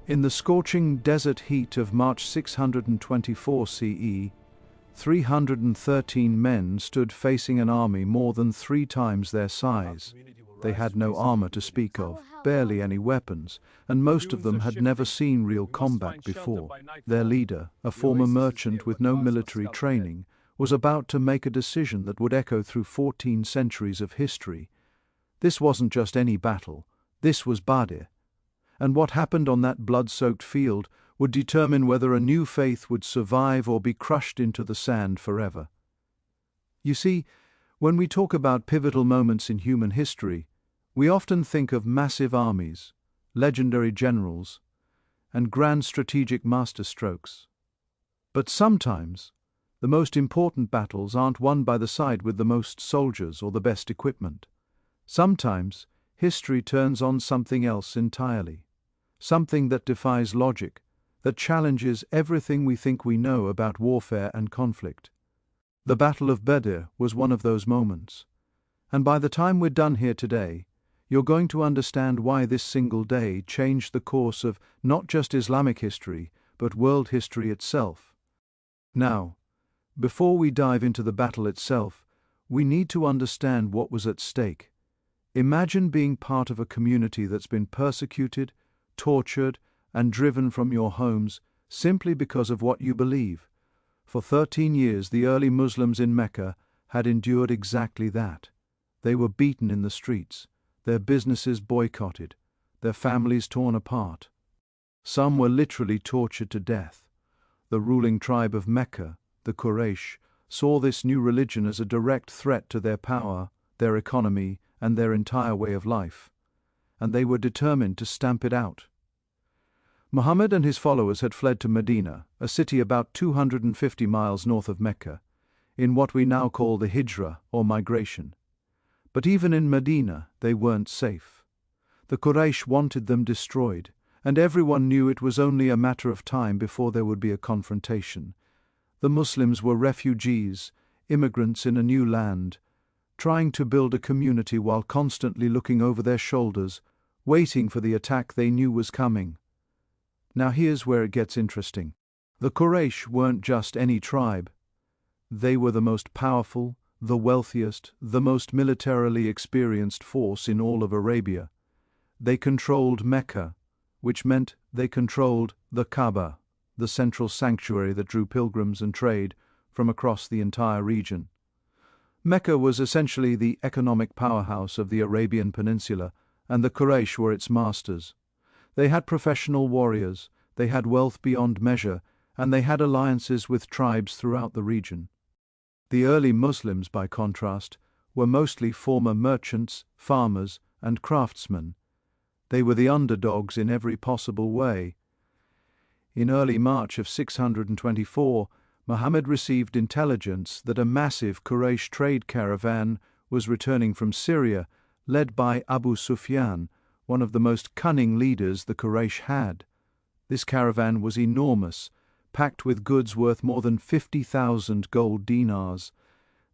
In the scorching desert heat of March 624 CE, 313 men stood facing an army more than 3 times their size. They had no armor to speak of, barely any weapons, and most of them had never seen real combat before. Their leader, a former merchant with no military training, was about to make a decision that would echo through 14 centuries of history. This wasn't just any battle, this was Badr. And what happened on that blood-soaked field would determine whether a new faith would survive or be crushed into the sand forever. You see, when we talk about pivotal moments in human history, we often think of massive armies, legendary generals, and grand strategic masterstrokes. But sometimes, the most important battles aren't won by the side with the most soldiers or the best equipment. Sometimes, history turns on something else entirely, something that defies logic, that challenges everything we think we know about warfare and conflict. The Battle of Badr was one of those moments. And by the time we're done here today, you're going to understand why this single day changed the course of not just Islamic history, but world history itself. Now, before we dive into the battle itself, we need to understand what was at stake. Imagine being part of a community that's been persecuted, tortured, and driven from your homes simply because of what you believe. For 13 years, the early Muslims in Mecca had endured exactly that. They were beaten in the streets, their businesses boycotted, their families torn apart. Some were literally tortured to death. The ruling tribe of Mecca, the Quraysh, saw this new religion as a direct threat to their power, their economy, and their entire way of life. And they were determined to stamp it out. Muhammad and his followers had fled to Medina, a city about 250 miles north of Mecca, in what we now call the Hijra, or migration. But even in Medina, they weren't safe. The Quraysh wanted them destroyed, and everyone knew it was only a matter of time before there would be a confrontation. The Muslims were refugees, immigrants in a new land, trying to build a community while constantly looking over their shoulders, waiting for the attack they knew was coming. Now here's where it gets interesting. The Quraysh weren't just any tribe. They were the most powerful, the wealthiest, the most militarily experienced force in all of Arabia. They controlled Mecca, which meant they controlled the Kaaba, the central sanctuary that drew pilgrims and trade from across the entire region. Mecca was essentially the economic powerhouse of the Arabian Peninsula, and the Quraysh were its masters. They had professional warriors, they had wealth beyond measure, and they had alliances with tribes throughout the region. The early Muslims, by contrast, were mostly former merchants, farmers, and craftsmen. They were the underdogs in every possible way. In early March of 624, Muhammad received intelligence that a massive Quraysh trade caravan was returning from Syria, led by Abu Sufyan, one of the most cunning leaders the Quraysh had. This caravan was enormous, packed with goods worth more than 50,000 gold dinars.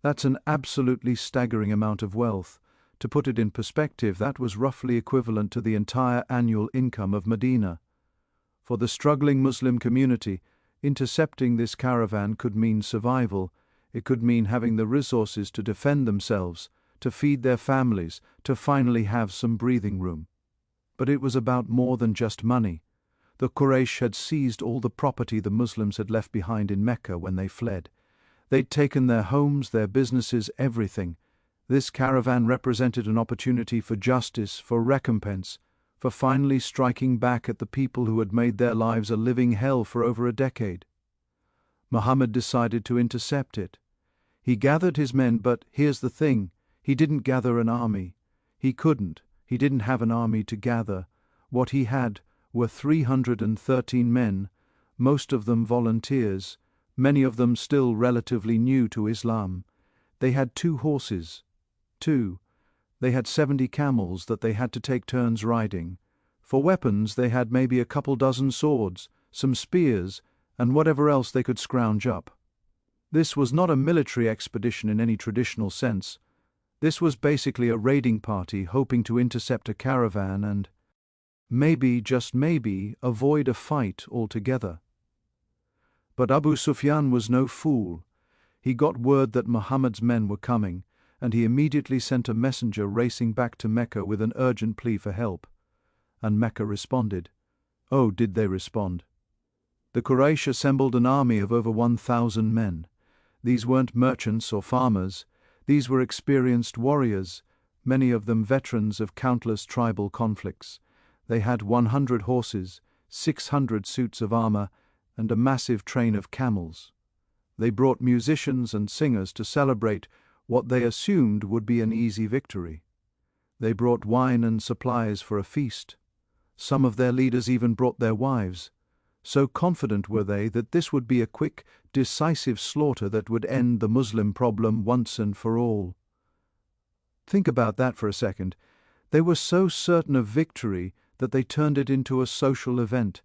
That's an absolutely staggering amount of wealth. To put it in perspective, that was roughly equivalent to the entire annual income of Medina. For the struggling Muslim community, intercepting this caravan could mean survival. It could mean having the resources to defend themselves, to feed their families, to finally have some breathing room. But it was about more than just money. The Quraysh had seized all the property the Muslims had left behind in Mecca when they fled. They'd taken their homes, their businesses, everything. This caravan represented an opportunity for justice, for recompense, for finally striking back at the people who had made their lives a living hell for over a decade. Muhammad decided to intercept it. He gathered his men, but here's the thing, he didn't gather an army. He couldn't. He didn't have an army to gather. What he had were 313 men, most of them volunteers, many of them still relatively new to Islam. They had 2 horses. They had 70 camels that they had to take turns riding. For weapons, they had maybe a couple dozen swords, some spears, and whatever else they could scrounge up. This was not a military expedition in any traditional sense. This was basically a raiding party hoping to intercept a caravan and... maybe, just maybe, avoid a fight altogether. But Abu Sufyan was no fool. He got word that Muhammad's men were coming, and he immediately sent a messenger racing back to Mecca with an urgent plea for help. And Mecca responded. Oh, did they respond? The Quraysh assembled an army of over 1,000 men. These weren't merchants or farmers. These were experienced warriors, many of them veterans of countless tribal conflicts. They had 100 horses, 600 suits of armor, and a massive train of camels. They brought musicians and singers to celebrate what they assumed would be an easy victory. They brought wine and supplies for a feast. Some of their leaders even brought their wives. So confident were they that this would be a quick, decisive slaughter that would end the Muslim problem once and for all. Think about that for a second. They were so certain of victory that they turned it into a social event.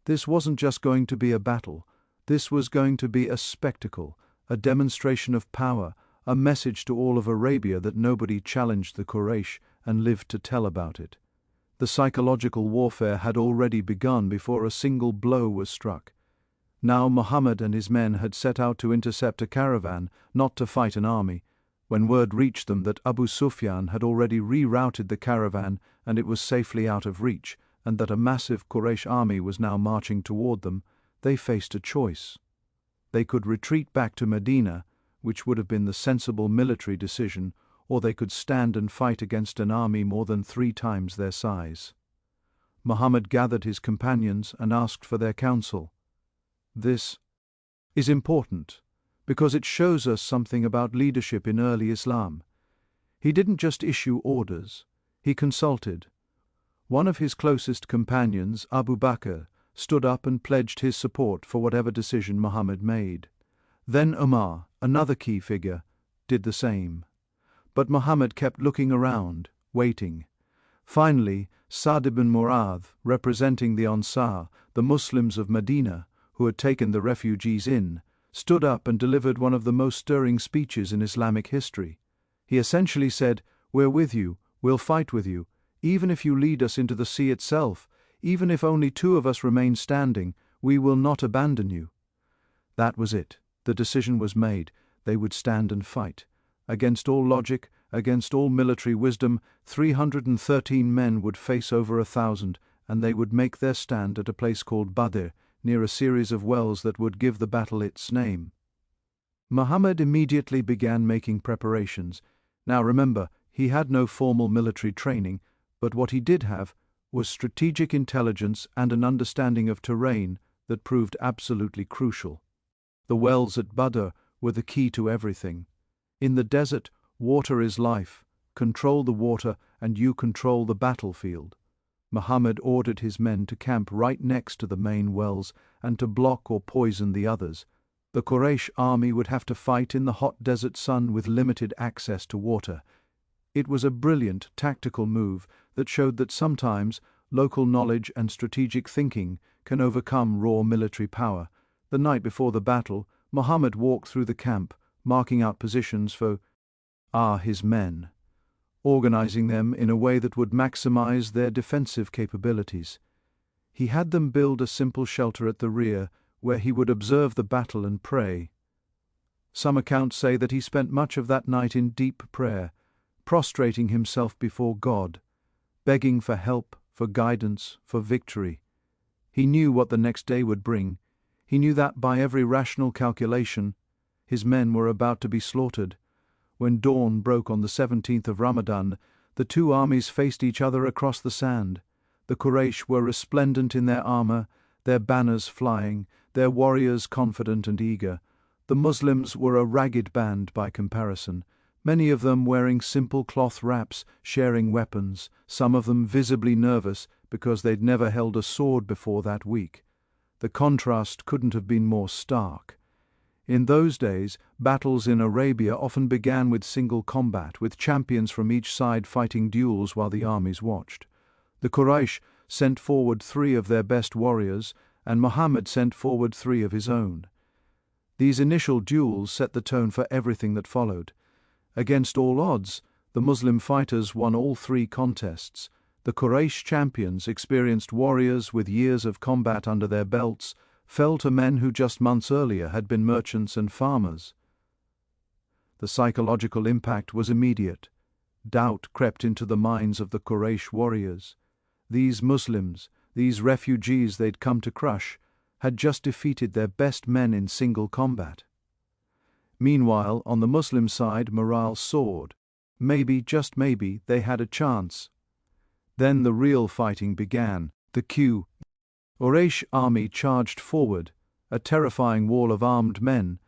This wasn't just going to be a battle. This was going to be a spectacle, a demonstration of power, a message to all of Arabia that nobody challenged the Quraysh and lived to tell about it. The psychological warfare had already begun before a single blow was struck. Now Muhammad and his men had set out to intercept a caravan, not to fight an army, when word reached them that Abu Sufyan had already rerouted the caravan and it was safely out of reach, and that a massive Quraysh army was now marching toward them. They faced a choice. They could retreat back to Medina, which would have been the sensible military decision, or they could stand and fight against an army more than 3 times their size. Muhammad gathered his companions and asked for their counsel. This is important because it shows us something about leadership in early Islam. He didn't just issue orders, he consulted. One of his closest companions, Abu Bakr, stood up and pledged his support for whatever decision Muhammad made. Then Umar, another key figure, did the same. But Muhammad kept looking around, waiting. Finally, Sa'd ibn Mu'adh, representing the Ansar, the Muslims of Medina, who had taken the refugees in, stood up and delivered one of the most stirring speeches in Islamic history. He essentially said, "We're with you, we'll fight with you, even if you lead us into the sea itself, even if only 2 of us remain standing, we will not abandon you." That was it. The decision was made. They would stand and fight. Against all logic, against all military wisdom, 313 men would face over 1,000, and they would make their stand at a place called Badr, near a series of wells that would give the battle its name. Muhammad immediately began making preparations. Now remember, he had no formal military training, but what he did have was strategic intelligence and an understanding of terrain that proved absolutely crucial. The wells at Badr were the key to everything. In the desert, water is life. Control the water and you control the battlefield. Muhammad ordered his men to camp right next to the main wells and to block or poison the others. The Quraysh army would have to fight in the hot desert sun with limited access to water. It was a brilliant tactical move that showed that sometimes local knowledge and strategic thinking can overcome raw military power. The night before the battle, Muhammad walked through the camp, marking out positions for his men, organizing them in a way that would maximize their defensive capabilities. He had them build a simple shelter at the rear, where he would observe the battle and pray. Some accounts say that he spent much of that night in deep prayer, prostrating himself before God, begging for help, for guidance, for victory. He knew what the next day would bring. He knew that by every rational calculation, his men were about to be slaughtered. When dawn broke on the 17th of Ramadan, the 2 armies faced each other across the sand. The Quraysh were resplendent in their armor, their banners flying, their warriors confident and eager. The Muslims were a ragged band by comparison, many of them wearing simple cloth wraps, sharing weapons, some of them visibly nervous because they'd never held a sword before that week. The contrast couldn't have been more stark. In those days, battles in Arabia often began with single combat, with champions from each side fighting duels while the armies watched. The Quraysh sent forward 3 of their best warriors, and Muhammad sent forward 3 of his own. These initial duels set the tone for everything that followed. Against all odds, the Muslim fighters won all 3 contests. The Quraysh champions, experienced warriors with years of combat under their belts, fell to men who just months earlier had been merchants and farmers. The psychological impact was immediate. Doubt crept into the minds of the Quraysh warriors. These Muslims, these refugees they'd come to crush, had just defeated their best men in single combat. Meanwhile, on the Muslim side, morale soared. Maybe, just maybe, they had a chance. Then the real fighting began. The Quraysh army charged forward, a terrifying wall of armed men,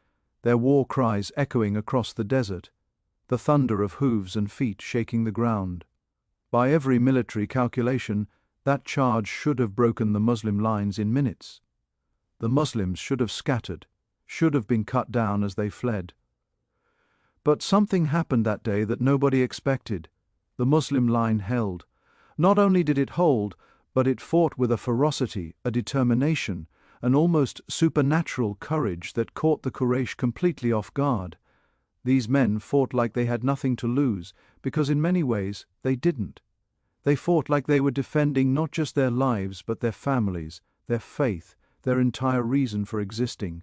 their war cries echoing across the desert, the thunder of hooves and feet shaking the ground. By every military calculation, that charge should have broken the Muslim lines in minutes. The Muslims should have scattered, should have been cut down as they fled. But something happened that day that nobody expected. The Muslim line held. Not only did it hold, but it fought with a ferocity, a determination, an almost supernatural courage that caught the Quraysh completely off guard. These men fought like they had nothing to lose, because in many ways they didn't. They fought like they were defending not just their lives but their families, their faith, their entire reason for existing.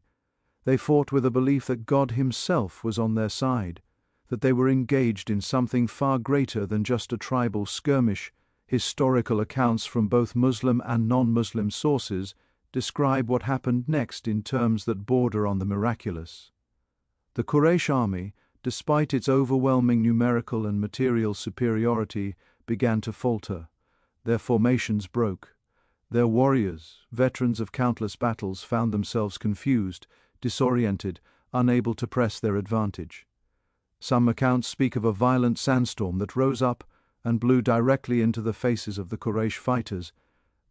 They fought with a belief that God Himself was on their side, that they were engaged in something far greater than just a tribal skirmish. Historical accounts from both Muslim and non-Muslim sources describe what happened next in terms that border on the miraculous. The Quraysh army, despite its overwhelming numerical and material superiority, began to falter. Their formations broke. Their warriors, veterans of countless battles, found themselves confused, disoriented, unable to press their advantage. Some accounts speak of a violent sandstorm that rose up and blew directly into the faces of the Quraysh fighters,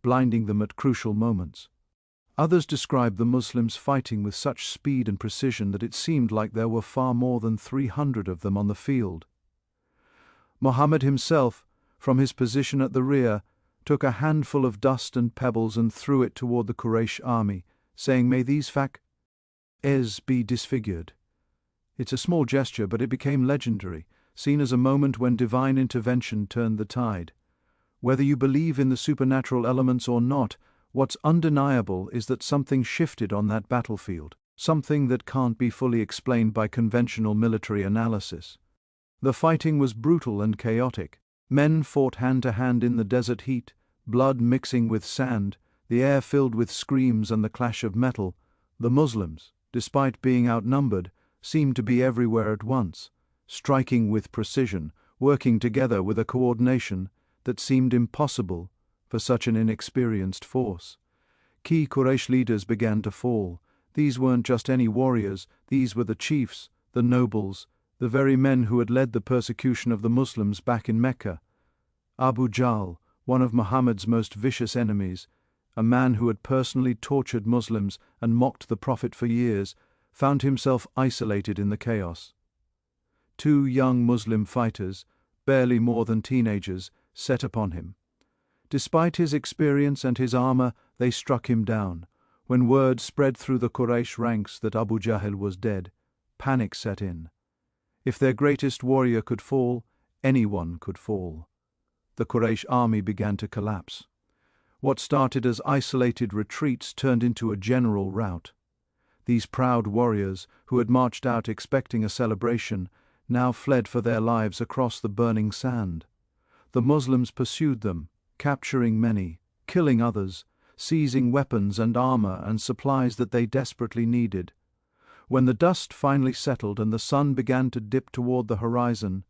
blinding them at crucial moments. Others describe the Muslims fighting with such speed and precision that it seemed like there were far more than 300 of them on the field. Muhammad himself, from his position at the rear, took a handful of dust and pebbles and threw it toward the Quraysh army, saying, "May these facts be disfigured." It's a small gesture, but it became legendary, seen as a moment when divine intervention turned the tide. Whether you believe in the supernatural elements or not, what's undeniable is that something shifted on that battlefield, something that can't be fully explained by conventional military analysis. The fighting was brutal and chaotic. Men fought hand-to-hand in the desert heat, blood mixing with sand, the air filled with screams and the clash of metal. The Muslims, despite being outnumbered, seemed to be everywhere at once, striking with precision, working together with a coordination that seemed impossible for such an inexperienced force. Key Quraysh leaders began to fall. These weren't just any warriors, these were the chiefs, the nobles, the very men who had led the persecution of the Muslims back in Mecca. Abu Jahl, one of Muhammad's most vicious enemies, a man who had personally tortured Muslims and mocked the Prophet for years, found himself isolated in the chaos. Two young Muslim fighters, barely more than teenagers, set upon him. Despite his experience and his armor, they struck him down. When word spread through the Quraysh ranks that Abu Jahl was dead, panic set in. If their greatest warrior could fall, anyone could fall. The Quraysh army began to collapse. What started as isolated retreats turned into a general rout. These proud warriors, who had marched out expecting a celebration, now fled for their lives across the burning sand. The Muslims pursued them, capturing many, killing others, seizing weapons and armor and supplies that they desperately needed. When the dust finally settled and the sun began to dip toward the horizon,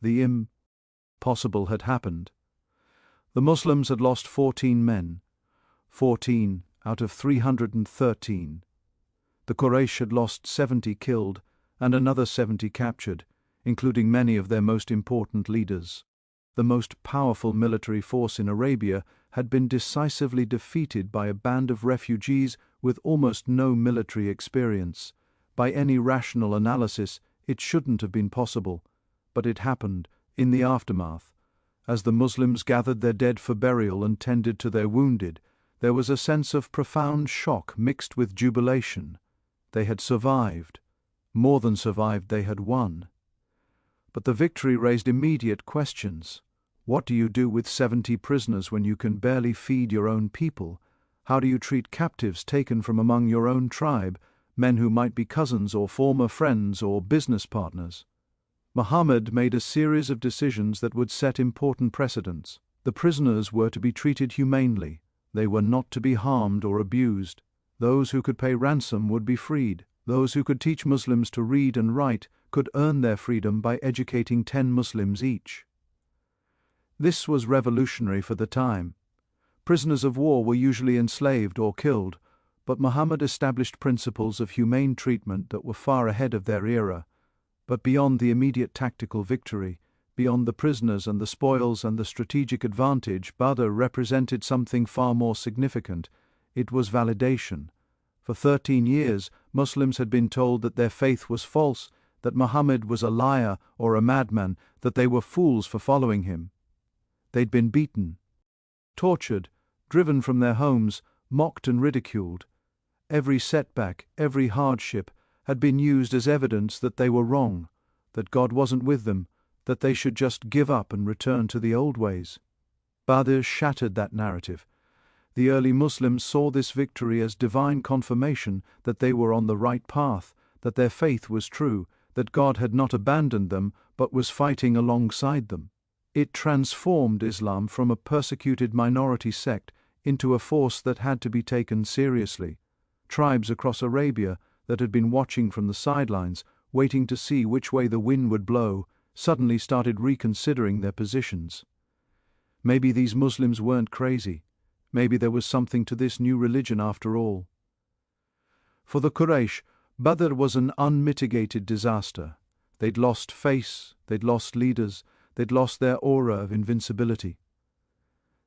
the impossible had happened. The Muslims had lost 14 men, 14 out of 313. The Quraysh had lost 70 killed and another 70 captured, including many of their most important leaders. The most powerful military force in Arabia had been decisively defeated by a band of refugees with almost no military experience. By any rational analysis, it shouldn't have been possible, but it happened in the aftermath. As the Muslims gathered their dead for burial and tended to their wounded, there was a sense of profound shock mixed with jubilation. They had survived. More than survived, they had won. But the victory raised immediate questions. What do you do with 70 prisoners when you can barely feed your own people? How do you treat captives taken from among your own tribe, men who might be cousins or former friends or business partners? Muhammad made a series of decisions that would set important precedents. The prisoners were to be treated humanely. They were not to be harmed or abused. Those who could pay ransom would be freed. Those who could teach Muslims to read and write could earn their freedom by educating 10 Muslims each. This was revolutionary for the time. Prisoners of war were usually enslaved or killed, but Muhammad established principles of humane treatment that were far ahead of their era. But beyond the immediate tactical victory, beyond the prisoners and the spoils and the strategic advantage, Badr represented something far more significant. It was validation. For 13 years, Muslims had been told that their faith was false, that Muhammad was a liar or a madman, that they were fools for following him. They'd been beaten, tortured, driven from their homes, mocked and ridiculed. Every setback, every hardship had been used as evidence that they were wrong, that God wasn't with them, that they should just give up and return to the old ways. Badr shattered that narrative. The early Muslims saw this victory as divine confirmation that they were on the right path, that their faith was true, that God had not abandoned them but was fighting alongside them. It transformed Islam from a persecuted minority sect into a force that had to be taken seriously. Tribes across Arabia that had been watching from the sidelines, waiting to see which way the wind would blow, suddenly started reconsidering their positions. Maybe these Muslims weren't crazy. Maybe there was something to this new religion after all. For the Quraysh, Badr was an unmitigated disaster. They'd lost face, they'd lost leaders, they'd lost their aura of invincibility.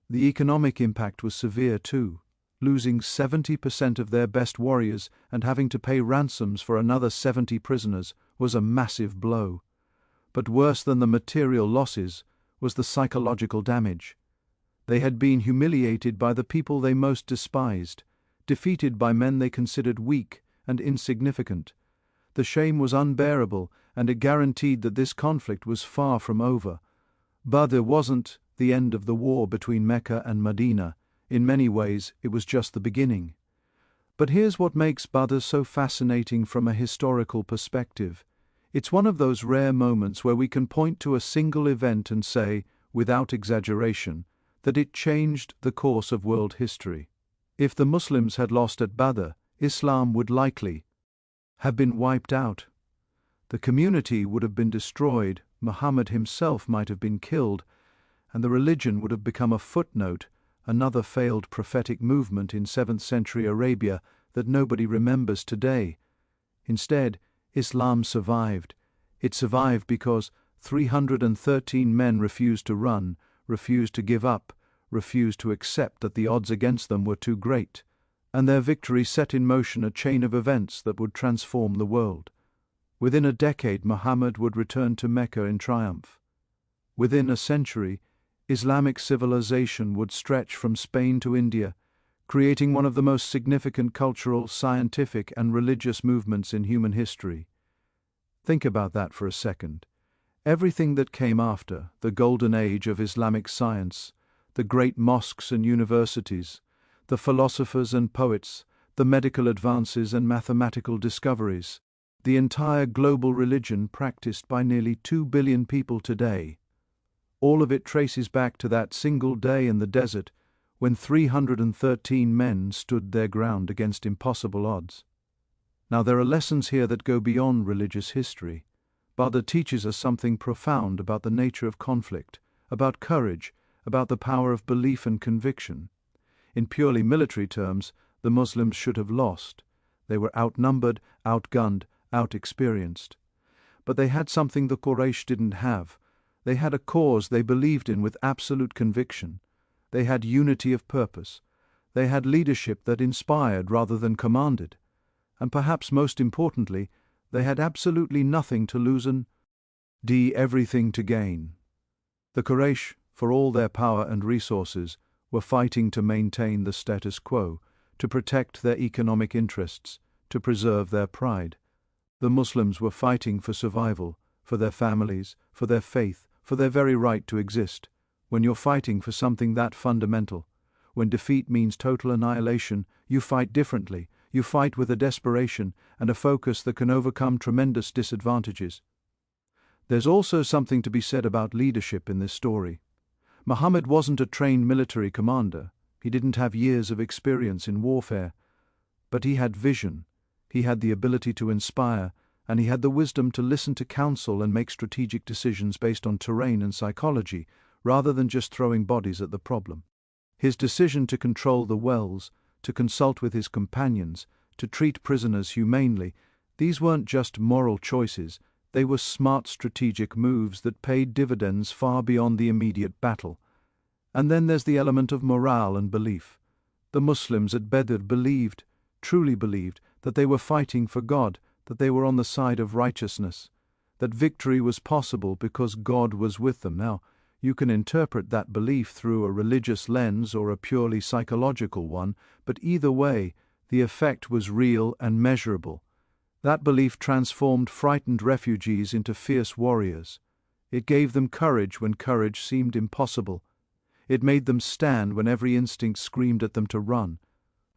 The economic impact was severe too. Losing 70% of their best warriors and having to pay ransoms for another 70 prisoners was a massive blow. But worse than the material losses was the psychological damage. They had been humiliated by the people they most despised, defeated by men they considered weak and insignificant. The shame was unbearable, and it guaranteed that this conflict was far from over. Badr wasn't the end of the war between Mecca and Medina. In many ways, it was just the beginning. But here's what makes Badr so fascinating from a historical perspective. It's one of those rare moments where we can point to a single event and say, without exaggeration, that it changed the course of world history. If the Muslims had lost at Badr, Islam would likely have been wiped out. The community would have been destroyed, Muhammad himself might have been killed, and the religion would have become a footnote, another failed prophetic movement in 7th century Arabia that nobody remembers today. Instead, Islam survived. It survived because 313 men refused to run, refused to give up, refused to accept that the odds against them were too great, and their victory set in motion a chain of events that would transform the world. Within a decade, Muhammad would return to Mecca in triumph. Within a century, Islamic civilization would stretch from Spain to India, creating one of the most significant cultural, scientific, and religious movements in human history. Think about that for a second. Everything that came after, the golden age of Islamic science, the great mosques and universities, the philosophers and poets, the medical advances and mathematical discoveries, the entire global religion practiced by nearly 2 billion people today. All of it traces back to that single day in the desert when 313 men stood their ground against impossible odds. Now there are lessons here that go beyond religious history. Badr teaches us something profound about the nature of conflict, about courage, about the power of belief and conviction. In purely military terms, the Muslims should have lost. They were outnumbered, outgunned, outexperienced. But they had something the Quraysh didn't have. They had a cause they believed in with absolute conviction. They had unity of purpose. They had leadership that inspired rather than commanded. And perhaps most importantly, they had absolutely nothing to lose and everything to gain. The Quraysh, for all their power and resources, were fighting to maintain the status quo, to protect their economic interests, to preserve their pride. The Muslims were fighting for survival, for their families, for their faith, for their very right to exist. When you're fighting for something that fundamental, when defeat means total annihilation, you fight differently. You fight with a desperation and a focus that can overcome tremendous disadvantages. There's also something to be said about leadership in this story. Muhammad wasn't a trained military commander. He didn't have years of experience in warfare. But he had vision, he had the ability to inspire, and he had the wisdom to listen to counsel and make strategic decisions based on terrain and psychology, rather than just throwing bodies at the problem. His decision to control the wells, to consult with his companions, to treat prisoners humanely, these weren't just moral choices, they were smart strategic moves that paid dividends far beyond the immediate battle. And then there's the element of morale and belief. The Muslims at Badr believed, truly believed, that they were fighting for God, that they were on the side of righteousness, that victory was possible because God was with them. Now, you can interpret that belief through a religious lens or a purely psychological one, but either way, the effect was real and measurable. That belief transformed frightened refugees into fierce warriors. It gave them courage when courage seemed impossible. It made them stand when every instinct screamed at them to run.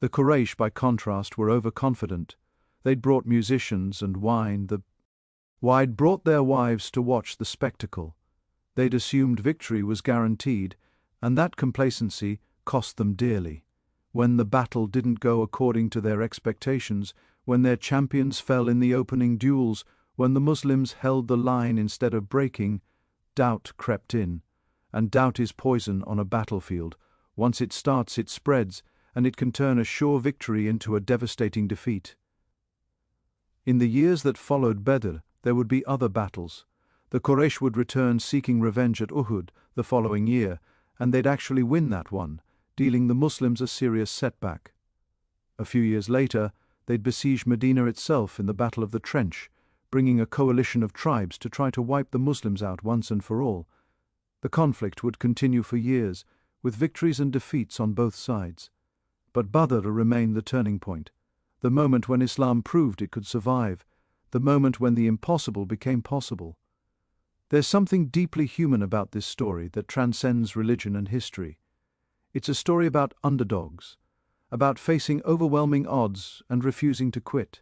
The Quraysh, by contrast, were overconfident. They'd brought musicians and wine. They'd brought their wives to watch the spectacle. They'd assumed victory was guaranteed, and that complacency cost them dearly. When the battle didn't go according to their expectations, when their champions fell in the opening duels, when the Muslims held the line instead of breaking, doubt crept in. And doubt is poison on a battlefield. Once it starts, it spreads, and it can turn a sure victory into a devastating defeat. In the years that followed Badr, there would be other battles. The Quraysh would return seeking revenge at Uhud the following year, and they'd actually win that one, dealing the Muslims a serious setback. A few years later, they'd besiege Medina itself in the Battle of the Trench, bringing a coalition of tribes to try to wipe the Muslims out once and for all. The conflict would continue for years, with victories and defeats on both sides. But Badr remained the turning point, the moment when Islam proved it could survive, the moment when the impossible became possible. There's something deeply human about this story that transcends religion and history. It's a story about underdogs, about facing overwhelming odds and refusing to quit.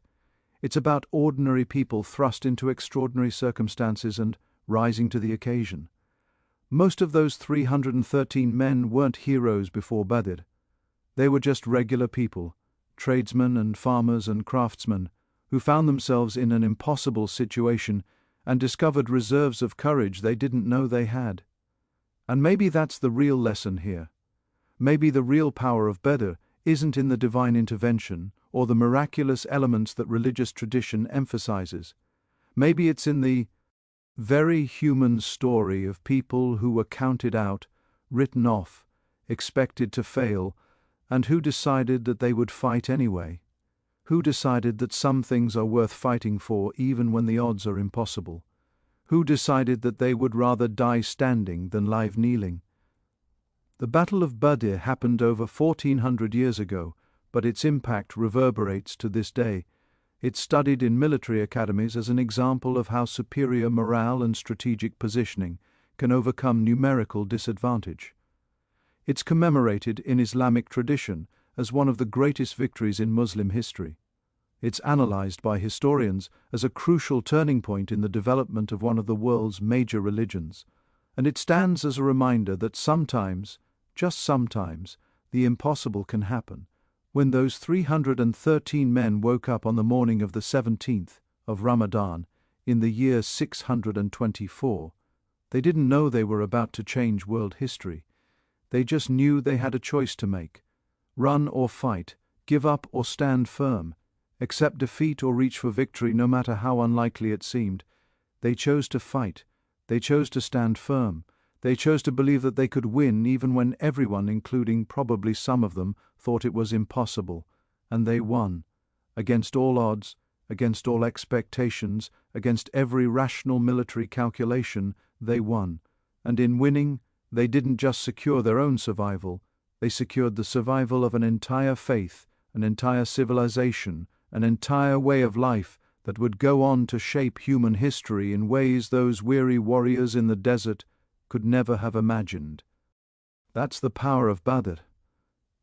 It's about ordinary people thrust into extraordinary circumstances and rising to the occasion. Most of those 313 men weren't heroes before Badr. They were just regular people, tradesmen and farmers and craftsmen, who found themselves in an impossible situation and discovered reserves of courage they didn't know they had. And maybe that's the real lesson here. Maybe the real power of Badr isn't in the divine intervention or the miraculous elements that religious tradition emphasizes. Maybe it's in the very human story of people who were counted out, written off, expected to fail, and who decided that they would fight anyway. Who decided that some things are worth fighting for even when the odds are impossible? Who decided that they would rather die standing than lie kneeling? The Battle of Badr happened over 1400 years ago, but its impact reverberates to this day. It's studied in military academies as an example of how superior morale and strategic positioning can overcome numerical disadvantage. It's commemorated in Islamic tradition as one of the greatest victories in Muslim history. It's analyzed by historians as a crucial turning point in the development of one of the world's major religions, and it stands as a reminder that sometimes, just sometimes, the impossible can happen. When those 313 men woke up on the morning of the 17th of Ramadan in the year 624, they didn't know they were about to change world history. They just knew they had a choice to make. Run or fight, give up or stand firm, accept defeat or reach for victory no matter how unlikely it seemed. They chose to fight. They chose to stand firm. They chose to believe that they could win even when everyone, including probably some of them, thought it was impossible. And they won. Against all odds, against all expectations, against every rational military calculation, they won. And in winning, they didn't just secure their own survival, they secured the survival of an entire faith, an entire civilization, an entire way of life that would go on to shape human history in ways those weary warriors in the desert could never have imagined. That's the power of Badr.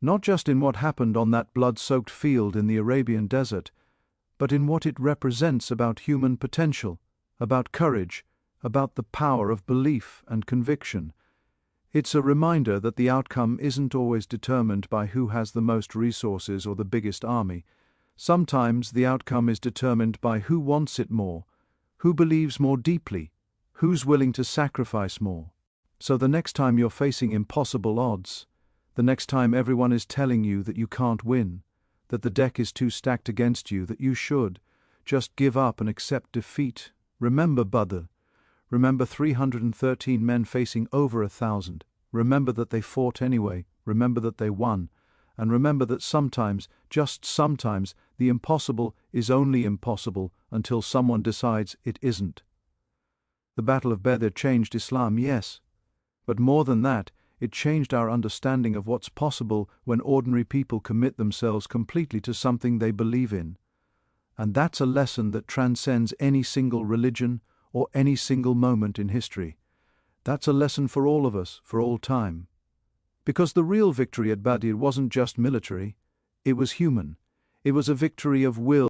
Not just in what happened on that blood-soaked field in the Arabian desert, but in what it represents about human potential, about courage, about the power of belief and conviction. It's a reminder that the outcome isn't always determined by who has the most resources or the biggest army. Sometimes the outcome is determined by who wants it more, who believes more deeply, who's willing to sacrifice more. So the next time you're facing impossible odds, the next time everyone is telling you that you can't win, that the deck is too stacked against you, that you should just give up and accept defeat, remember Badr. Remember 313 men facing over 1,000. Remember that they fought anyway. Remember that they won. And remember that sometimes, just sometimes, the impossible is only impossible until someone decides it isn't. The Battle of Badr changed Islam, yes. But more than that, it changed our understanding of what's possible when ordinary people commit themselves completely to something they believe in. And that's a lesson that transcends any single religion or any single moment in history. That's a lesson for all of us, for all time. Because the real victory at Badr wasn't just military, it was human. It was a victory of will.